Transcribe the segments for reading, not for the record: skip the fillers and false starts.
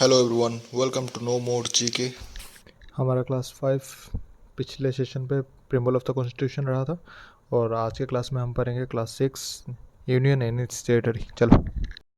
Hello everyone, welcome to no more GK. हमारा class 5 पिछले session पे प्रिम्बल ऑफ द कॉन्स्टिट्यूशन रहा था। और आज के क्लास में हम पढ़ेंगे class 6 union and it's territory. चलो।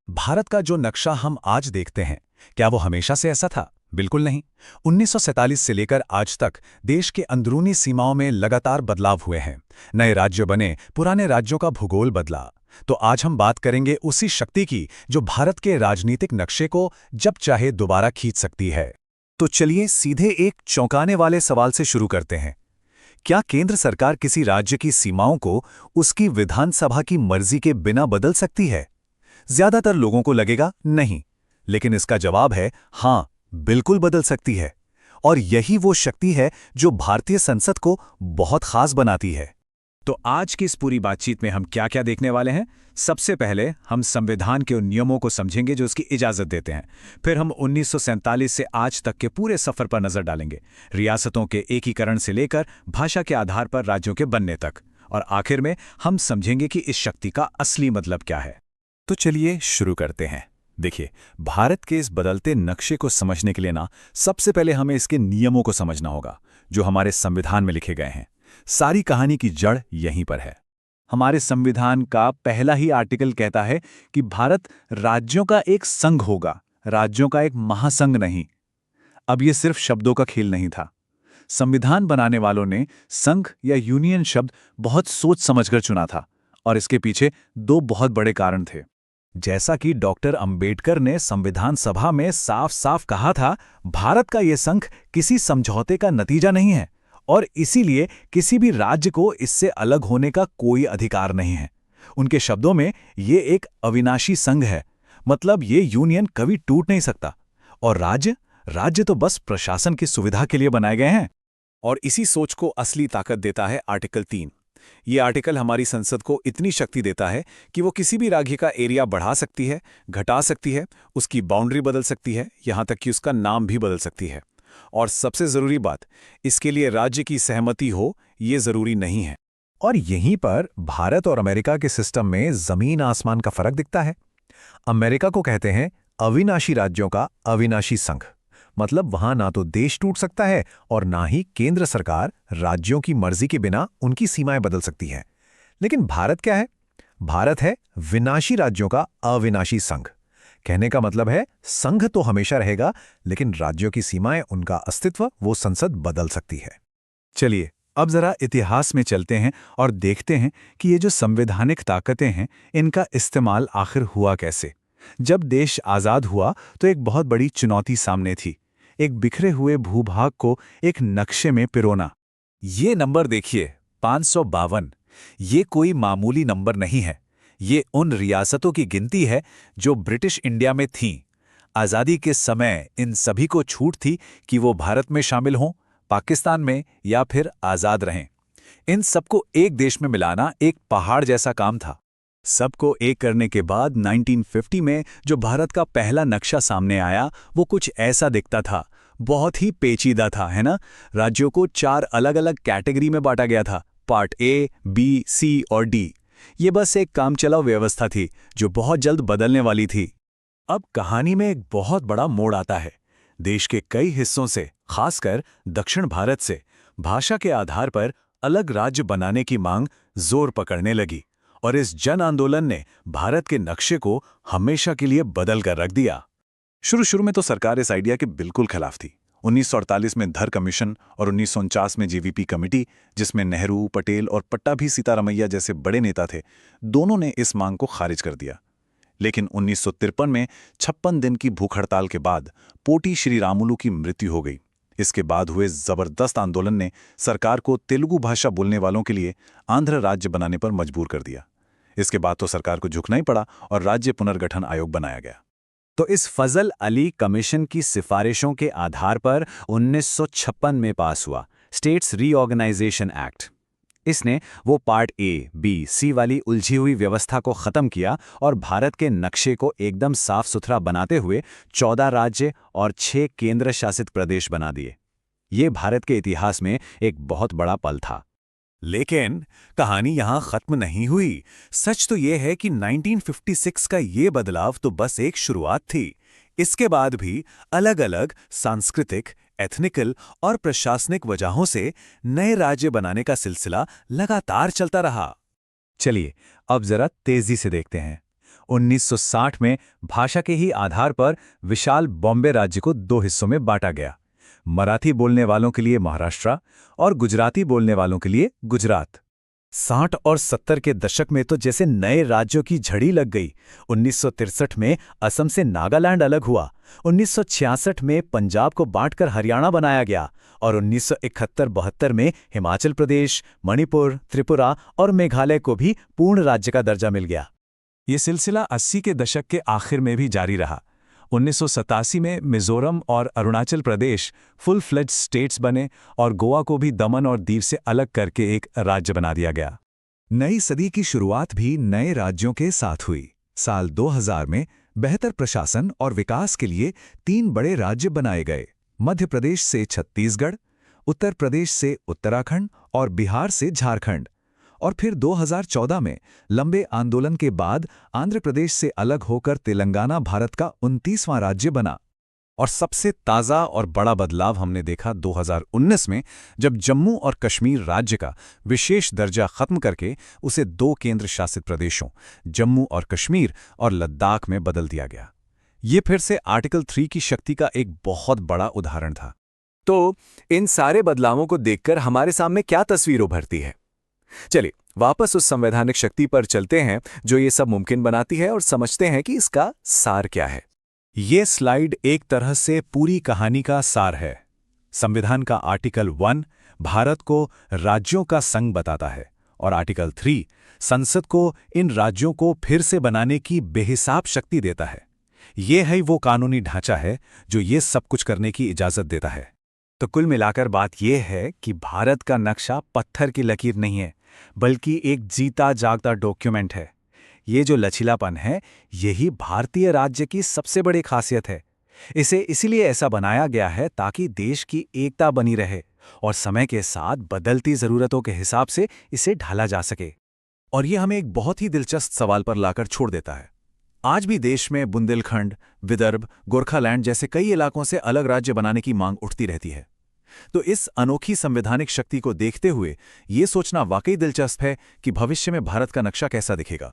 भारत का जो नक्शा हम आज देखते हैं, क्या वो हमेशा से ऐसा था? बिल्कुल नहीं। 1947 से लेकर आज तक देश के अंदरूनी सीमाओं में लगातार बदलाव हुए हैं। नए राज्य बने, पुराने राज्यों का भूगोल बदला। तो आज हम बात करेंगे उसी शक्ति की जो भारत के राजनीतिक नक्शे को जब चाहे दोबारा खींच सकती है। तो चलिए सीधे एक चौंकाने वाले सवाल से शुरू करते हैं। क्या केंद्र सरकार किसी राज्य की सीमाओं को उसकी विधानसभा की मर्जी के बिना बदल सकती है? ज्यादातर लोगों को लगेगा नहीं, लेकिन इसका जवाब है हां, बिल्कुल बदल सकती है। और यही वो शक्ति है जो भारतीय संसद को बहुत खास बनाती है। तो आज की इस पूरी बातचीत में हम क्या-क्या देखने वाले हैं? सबसे पहले हम संविधान के उन नियमों को समझेंगे जो उसकी इजाजत देते हैं। फिर हम 1947 से आज तक के पूरे सफर पर नजर डालेंगे, रियासतों के एकीकरण से लेकर भाषा के आधार पर राज्यों के बनने तक। और आखिर में हम समझेंगे कि इस शक्ति का असली मतलब क्या है। तो चलिए शुरू करते हैं। देखिए, भारत के इस बदलते नक्शे को समझने के लिए सबसे पहले हमें इसके नियमों को समझना होगा, जो हमारे संविधान में लिखे गए हैं। सारी कहानी की जड़ यहीं पर है। हमारे संविधान का पहला ही आर्टिकल कहता है कि भारत राज्यों का एक संघ होगा, राज्यों का एक महासंघ नहीं। अब ये सिर्फ शब्दों का खेल नहीं था। संविधान बनाने वालों ने संघ या यूनियन शब्द बहुत सोच समझकर चुना था, और इसके पीछे दो बहुत बड़े कारण थे। जैसा कि डॉक्टर अंबेडकर ने संविधान सभा में साफ साफ कहा था, भारत का यह संघ किसी समझौते का नतीजा नहीं है, और इसीलिए किसी भी राज्य को इससे अलग होने का कोई अधिकार नहीं है। उनके शब्दों में ये एक अविनाशी संघ है, मतलब ये यूनियन कभी टूट नहीं सकता। और राज्य राज्य तो बस प्रशासन की सुविधा के लिए बनाए गए हैं। और इसी सोच को असली ताकत देता है आर्टिकल 3। ये आर्टिकल हमारी संसद को इतनी शक्ति देता है कि वो किसी भी राज्य का एरिया बढ़ा सकती है, घटा सकती है, उसकी बाउंड्री बदल सकती है, यहां तक कि उसका नाम भी बदल सकती है। और सबसे जरूरी बात, इसके लिए राज्य की सहमति हो ये जरूरी नहीं है। और यहीं पर भारत और अमेरिका के सिस्टम में जमीन आसमान का फर्क दिखता है। अमेरिका को कहते हैं अविनाशी राज्यों का अविनाशी संघ। मतलब वहां ना तो देश टूट सकता है और ना ही केंद्र सरकार राज्यों की मर्जी के बिना उनकी सीमाएं बदल सकती है। लेकिन भारत क्या है? भारत है विनाशी राज्यों का अविनाशी संघ। कहने का मतलब है संघ तो हमेशा रहेगा, लेकिन राज्यों की सीमाएं, उनका अस्तित्व वो संसद बदल सकती है। चलिए अब जरा इतिहास में चलते हैं और देखते हैं कि ये जो संवैधानिक ताकतें हैं, इनका इस्तेमाल आखिर हुआ कैसे। जब देश आजाद हुआ तो एक बहुत बड़ी चुनौती सामने थी, एक बिखरे हुए भूभाग को एक नक्शे में पिरोना। ये नंबर देखिए, 552। ये कोई मामूली नंबर नहीं है। ये उन रियासतों की गिनती है जो ब्रिटिश इंडिया में थीं। आज़ादी के समय इन सभी को छूट थी कि वो भारत में शामिल हों, पाकिस्तान में, या फिर आज़ाद रहें। इन सबको एक देश में मिलाना एक पहाड़ जैसा काम था। सबको एक करने के बाद 1950 में जो भारत का पहला नक्शा सामने आया, वो कुछ ऐसा दिखता था। बहुत ही पेचीदा था, है ना? राज्यों को 4 अलग-अलग कैटेगरी में बांटा गया था, पार्ट ए, बी, सी और डी। ये बस एक कामचलाऊ व्यवस्था थी जो बहुत जल्द बदलने वाली थी। अब कहानी में एक बहुत बड़ा मोड़ आता है। देश के कई हिस्सों से, खासकर दक्षिण भारत से, भाषा के आधार पर अलग राज्य बनाने की मांग जोर पकड़ने लगी, और इस जन आंदोलन ने भारत के नक्शे को हमेशा के लिए बदल कर रख दिया। शुरू शुरू में तो सरकार इस आइडिया के बिल्कुल खिलाफ थी। 1948 में धर कमीशन और 1949 में जीवीपी कमेटी, जिसमें नेहरू, पटेल और पट्टाभी सीतारमैया जैसे बड़े नेता थे, दोनों ने इस मांग को खारिज कर दिया। लेकिन 1953 में 56 दिन की भूख हड़ताल के बाद पोटी श्री रामुलु की मृत्यु हो गई। इसके बाद हुए जबरदस्त आंदोलन ने सरकार को तेलुगु भाषा बोलने वालों के लिए आंध्र राज्य बनाने पर मजबूर कर दिया। इसके बाद तो सरकार को झुकना ही पड़ा और राज्य पुनर्गठन आयोग बनाया गया। तो इस फजल अली कमीशन की सिफारिशों के आधार पर 1956 में पास हुआ स्टेट्स रीऑर्गेनाइजेशन एक्ट। इसने वो पार्ट ए, बी, सी वाली उलझी हुई व्यवस्था को खत्म किया और भारत के नक्शे को एकदम साफ सुथरा बनाते हुए 14 राज्य और 6 केंद्र शासित प्रदेश बना दिए। ये भारत के इतिहास में एक बहुत बड़ा पल था। लेकिन कहानी यहां खत्म नहीं हुई। सच तो यह है कि 1956 का ये बदलाव तो बस एक शुरुआत थी। इसके बाद भी अलग-अलग सांस्कृतिक, एथनिकल और प्रशासनिक वजहों से नए राज्य बनाने का सिलसिला लगातार चलता रहा। चलिए अब जरा तेजी से देखते हैं। 1960 में भाषा के ही आधार पर विशाल बॉम्बे राज्य को दो हिस्सों में बांटा गया। मराठी बोलने वालों के लिए महाराष्ट्र और गुजराती बोलने वालों के लिए गुजरात। 60 और 70 के दशक में तो जैसे नए राज्यों की झड़ी लग गई। 1963 में असम से नागालैंड अलग हुआ, 1966 में पंजाब को बांटकर हरियाणा बनाया गया और 1971-72 में हिमाचल प्रदेश, मणिपुर, त्रिपुरा और मेघालय को भी पूर्ण राज्य का दर्जा मिल गया। ये सिलसिला 80 के दशक के आखिर में भी जारी रहा। 1987 में मिजोरम और Arunachal Pradesh full fledged states बने और गोवा को भी दमन और दीव से अलग करके एक राज्य बना दिया गया। नई सदी की शुरुआत भी नए राज्यों के साथ हुई। साल 2000 में बेहतर प्रशासन और विकास के लिए 3 बड़े राज्य बनाए गए। मध्य प्रदेश से छत्तीसगढ़, उत्तर प्रदेश से उत्तराखंड और बिहार से झारखंड। और फिर 2014 में लंबे आंदोलन के बाद आंध्र प्रदेश से अलग होकर तेलंगाना भारत का 29वां राज्य बना। और सबसे ताज़ा और बड़ा बदलाव हमने देखा 2019 में, जब जम्मू और कश्मीर राज्य का विशेष दर्जा खत्म करके उसे 2 केंद्र शासित प्रदेशों जम्मू और कश्मीर और लद्दाख में बदल दिया गया। ये फिर से आर्टिकल 3 की शक्ति का एक बहुत बड़ा उदाहरण था। तो इन सारे बदलावों को देखकर हमारे सामने क्या तस्वीर उभरती है? चलिए वापस उस संवैधानिक शक्ति पर चलते हैं जो ये सब मुमकिन बनाती है और समझते हैं कि इसका सार क्या है। ये स्लाइड एक तरह से पूरी कहानी का सार है। संविधान का आर्टिकल 1 भारत को राज्यों का संघ बताता है और आर्टिकल 3 संसद को इन राज्यों को फिर से बनाने की बेहिसाब शक्ति देता है। ये है वो कानूनी ढांचा है जो ये सब कुछ करने की इजाजत देता है। तो कुल मिलाकर बात यह है कि भारत का नक्शा पत्थर की लकीर नहीं है, बल्कि एक जीता जागता डॉक्यूमेंट है। ये जो लचीलापन है, यही भारतीय राज्य की सबसे बड़ी खासियत है। इसे इसीलिए ऐसा बनाया गया है ताकि देश की एकता बनी रहे और समय के साथ बदलती ज़रूरतों के हिसाब से इसे ढाला जा सके। और ये हमें एक बहुत ही दिलचस्प सवाल पर लाकर छोड़ देता है। आज भी देश में बुंदेलखंड, विदर्भ, गोरखालैंड जैसे कई इलाकों से अलग राज्य बनाने की मांग उठती रहती है। तो इस अनोखी संवैधानिक शक्ति को देखते हुए ये सोचना वाकई दिलचस्प है कि भविष्य में भारत का नक्शा कैसा दिखेगा।